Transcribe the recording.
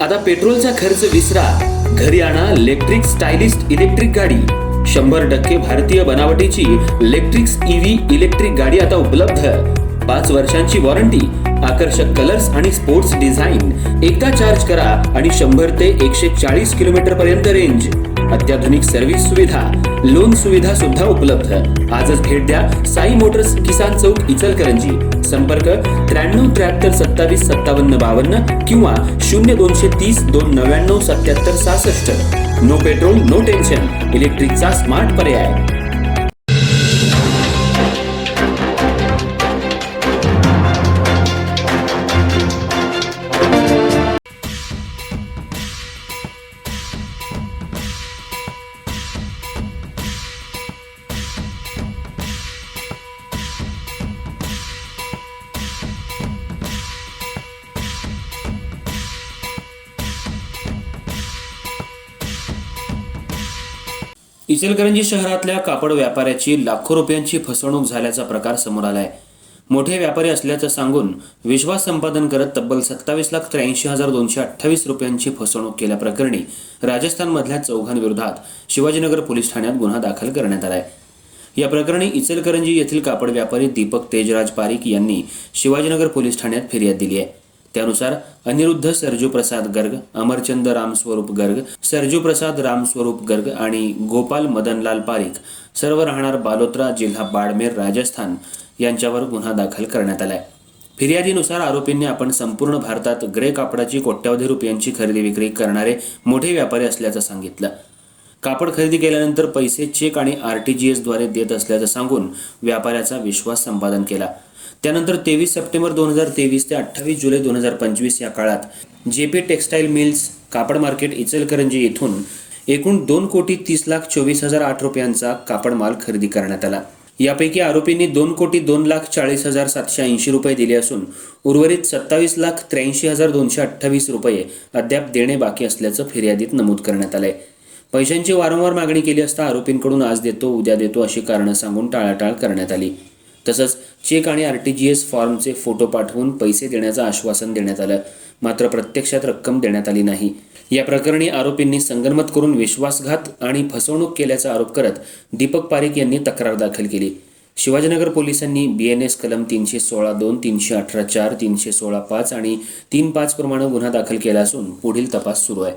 आता पेट्रोलचा खर्च विसरा, घरी आणा इलेक्ट्रिक स्टायलिस्ट इलेक्ट्रिक गाडी। 100% भारतीय बनावटीची इलेक्ट्रिक्स ईव्ही इलेक्ट्रिक गाडी आता उपलब्ध। 5 वर्षांची वॉरंटी, आकर्षक कलर्स आणि स्पोर्ट्स डिझाइन। एकदा चार्ज करा आणि 100 ते 140 किलोमीटर पर्यंत रेंज। अत्याधुनिक सर्व्हिस सुविधा, लोन सुविधा सुद्धा उपलब्ध। आजच भेट द्या साई मोटर्स, किसान चौक, इचलकरंजी। संपर्क 93 73 27 57 52 किंवा 0230 299 77 66। नो पेट्रोल नो टेन्शन, इलेक्ट्रिकचा स्मार्ट पर्याय। इचलकरंजी शहरातल्या कापड व्यापाऱ्याची लाखो रुपयांची फसवणूक झाल्याचा प्रकार समोर आलाय। मोठे व्यापारी असल्याचं सांगून विश्वास संपादन करत तब्बल 27,83,228 रुपयांची फसवणूक केल्याप्रकरणी राजस्थानमधल्या चौघांविरोधात शिवाजीनगर पोलीस ठाण्यात गुन्हा दाखल करण्यात आलाय। या प्रकरणी इचलकरंजी येथील कापड व्यापारी दीपक तेजराज पारिक यांनी शिवाजीनगर पोलीस ठाण्यात फिर्याद दिली आहे। त्यानुसार अनिरुद्ध सरजू प्रसाद गर्ग, अमरचंद रामस्वरूप गर्ग, सरजू प्रसाद रामस्वरूप गर्ग आणि गोपाल मदनलाल पारिक सर्व राहणार बालोत्रा, जिल्हा बाड़मेर, राजस्थान यांच्यावर गुन्हा दाखल करण्यात आलाय। फिर्यादीनुसार आरोपींनी आपण संपूर्ण भारतात ग्रे कापडाची कोट्यावधी रुपयांची खरेदी विक्री करणारे मोठे व्यापारी असल्याचं सांगितलं। कापड खरेदी केल्यानंतर पैसे चेक आणि RTGS द्वारे देत असल्याचं सांगून व्यापाऱ्याचा विश्वास संपादन केला। त्यानंतर 23 सप्टेंबर 2023 ते 28 जुलै 2025 या काळात JP टेक्सटाईल मिल्स, कापड मार्केट, इचलकरंजी येथून एकूण 2,30,24,008 रुपयांचा कापड माल खरेदी करण्यात आला। यापैकी आरोपींनी 2,40,40,780 रुपये दिले असून उर्वरित 27,83,228 रुपये अद्याप देणे बाकी असल्याचं फिर्यादीत नमूद करण्यात आलंय। पैशांची वारंवार मागणी केली असता आरोपींकडून आज देतो, उद्या देतो अशी कारणं सांगून टाळाटाळ करण्यात आली। तसंच चेक आणि RTGS फॉर्मचे फोटो पाठवून पैसे देण्याचं आश्वासन देण्यात आलं, मात्र प्रत्यक्षात रक्कम देण्यात आली नाही। या प्रकरणी आरोपींनी संगनमत करून विश्वासघात आणि फसवणूक केल्याचा आरोप करत दीपक पारिक यांनी तक्रार दाखल केली। शिवाजीनगर पोलिसांनी BNS कलम 316(2), 318(4), 316(5) आणि 3(5) प्रमाणे गुन्हा दाखल केला असून पुढील तपास सुरू आहे।